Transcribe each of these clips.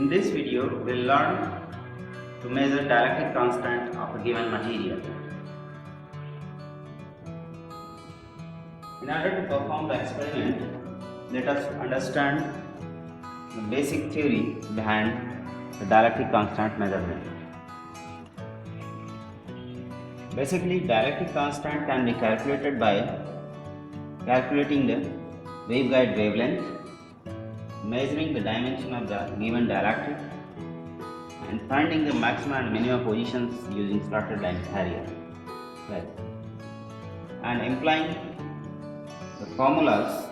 In this video, we'll learn to measure dielectric constant of a given material. In order to perform the experiment, let us understand the basic theory behind the dielectric constant measurement. Basically, dielectric constant can be calculated by calculating the waveguide wavelength, measuring the dimension of the given dielectric, and finding the maxima and minima positions using slotted line carrier. Right. And implying the formulas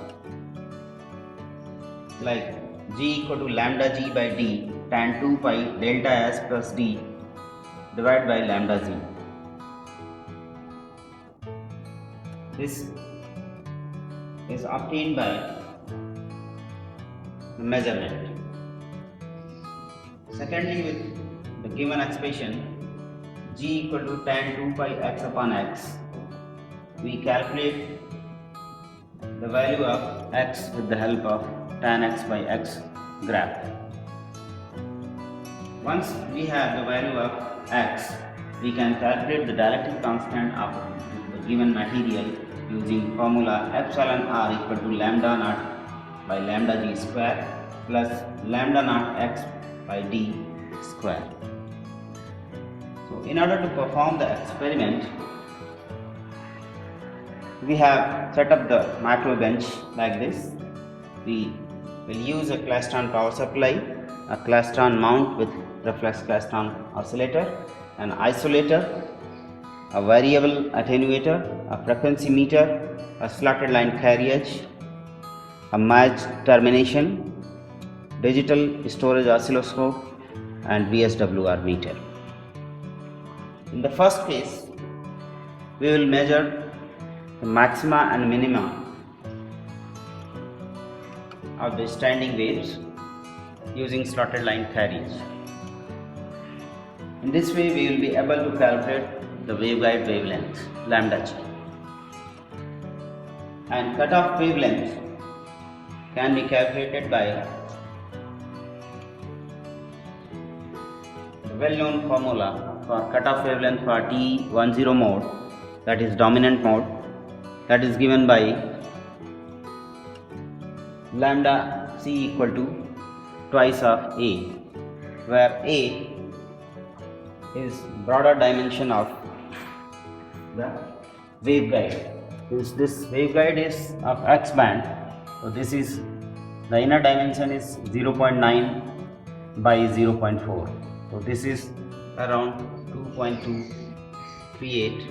like G equal to lambda G by D tan 2 pi delta S plus D divided by lambda Z. This is obtained by the measurement. Secondly, with the given expression G equal to tan 2 pi x upon x, we calculate the value of x with the help of tan x by x graph. Once we have the value of x, we can calculate the dielectric constant of the given material using formula epsilon r equal to lambda naught by lambda g square plus lambda naught x by d square. So in order to perform the experiment, we have set up the macro bench like this. We will use a klystron power supply, a klystron mount with reflex klystron oscillator, an isolator, a variable attenuator, a frequency meter, a slotted line carriage, a matched termination, digital storage oscilloscope, and VSWR meter. In the first case, we will measure the maxima and minima of the standing waves using slotted line carriage. In this way, we will be able to calculate the waveguide wavelength lambda g. And cutoff wavelength can be calculated by the well-known formula for cutoff wavelength for T10 mode, that is dominant mode, that is given by lambda c equal to twice of A, where A is broader dimension of the waveguide. This waveguide is of X band, so this is the inner dimension is 0.9 by 0.4. So this is around 2.238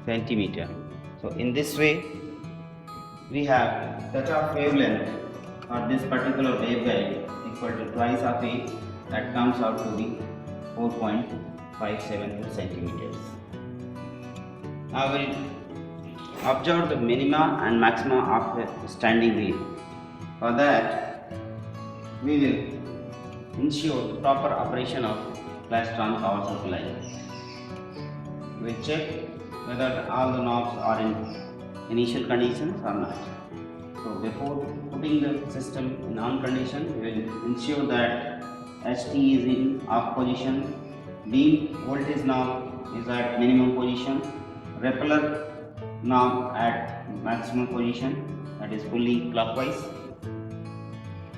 centimeter. So in this way, we have cutoff wavelength for this particular waveguide equal to twice of A, that comes out to be 4.572 centimeters. Now we will observe the minima and maxima of the standing wave. For that, we will ensure the proper operation of klystron power supply. We will check whether all the knobs are in initial conditions or not. So before putting the system in on condition, we will ensure that HT is in off position, beam voltage knob is at minimum position, repeller knob at maximum position, that is fully clockwise,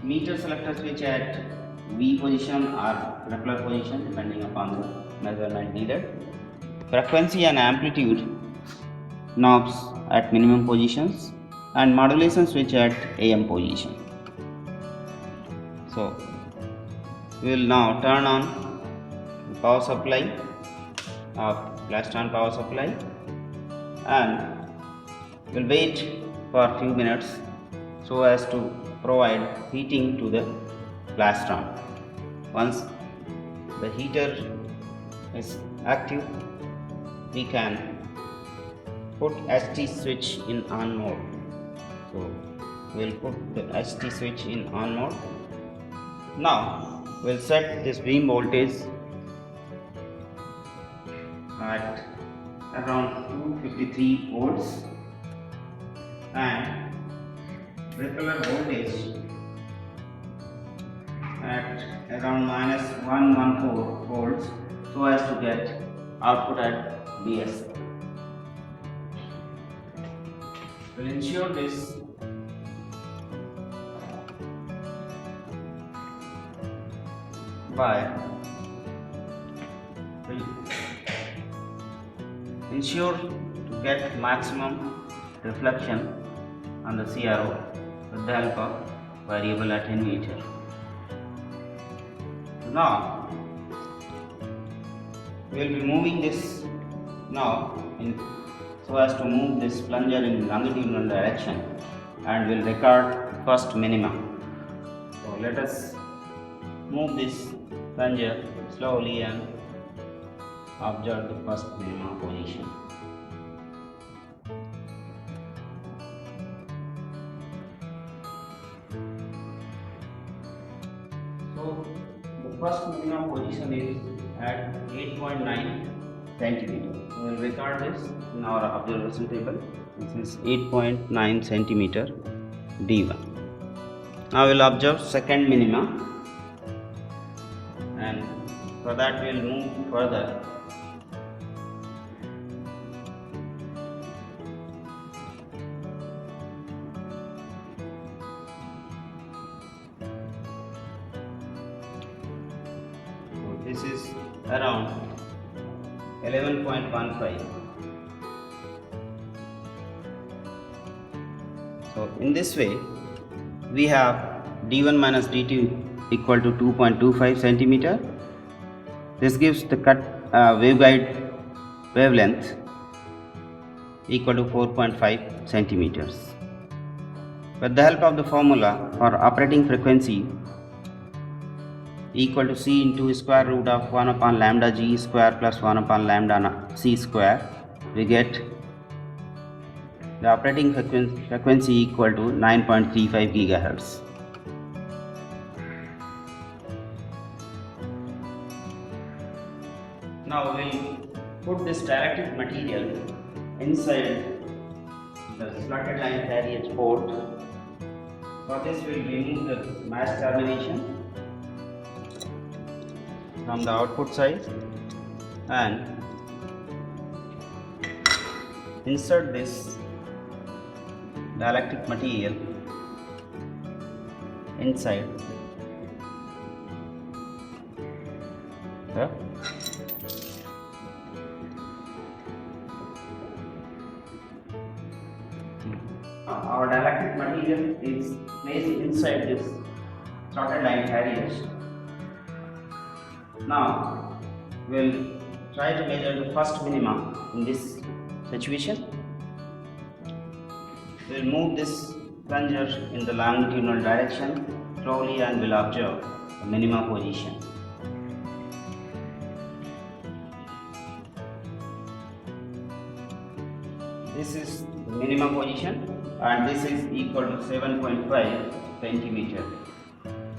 meter selector switch at V position or repeller position depending upon the measurement needed, frequency and amplitude knobs at minimum positions, and modulation switch at AM position. So we will now turn on the power supply of klystron power supply and will wait for a few minutes so as to provide heating to the klystron. Once the heater is active, we can put HT switch in on mode. So we will put the HT switch in on mode. Now we will set this beam voltage at around 253 volts and repeller voltage at around minus 114 volts so as to get output at BS. We'll ensure this by ensure to get maximum reflection on the CRO with the help of variable attenuator. Now we will be moving this so as to move this plunger in longitudinal direction, and will record first minima. So let us move this plunger slowly and observe the first minima position. So the first minima position is at 8.9 centimeter. We will record this in our observation table. This is 8.9 centimeter D1. Now we will observe second minima, and for that we will move further. So this is around 11.15. So in this way we have D1 minus D2 equal to 2.25 centimeter. This gives the cut waveguide wavelength equal to 4.5 centimeters. With the help of the formula for operating frequency equal to C into square root of 1 upon lambda G square plus 1 upon lambda C square, we get the operating frequency equal to 9.35 gigahertz. Now we will put this dielectric material inside the slotted line carriage port. For this we will remove the mass termination from the output side and insert this dielectric material inside the our dielectric material is placed inside this slotted line carriage. Now we will try to measure the first minima in this situation. We will move this plunger in the longitudinal direction slowly and will observe the minima position. This is the minima position, and this is equal to 7.5 centimeter.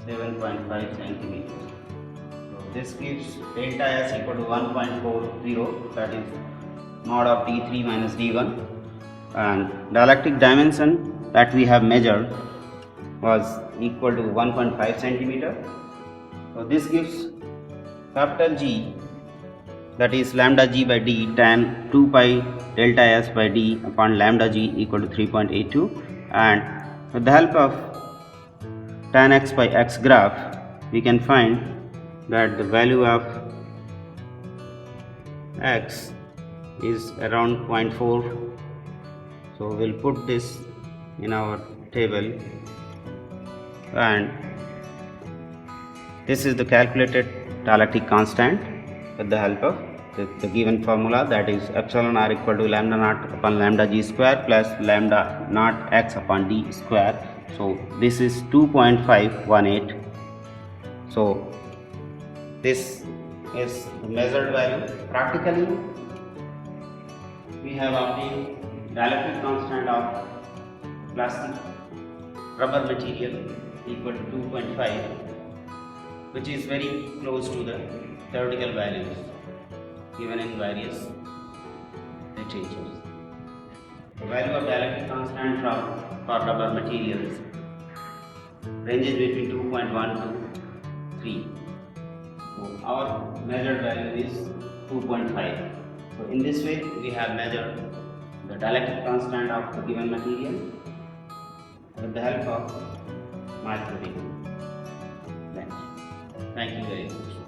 7.5 centimeters. So this gives delta S equal to 1.40, that is mod of D3 minus D1, and dielectric dimension that we have measured was equal to 1.5 centimeter. So this gives capital G, that is lambda G by D tan 2 pi delta S by D upon lambda G equal to 3.82, and with the help of tan X by X graph we can find that the value of X is around 0.4. So we'll put this in our table, and this is the calculated dielectric constant with the help of the given formula, that is epsilon r equal to lambda naught upon lambda G square plus lambda naught X upon D square. So this is 2.518. So this is the measured value. Practically we have obtained dielectric constant of plastic rubber material equal to 2.5, which is very close to the theoretical values given in various literatures. The value of dielectric constant for rubber materials ranges between 2.1 to 3. So our measured value is 2.5. So in this way we have measured the dielectric constant of the given material with the help of microdegree. Thank you very much.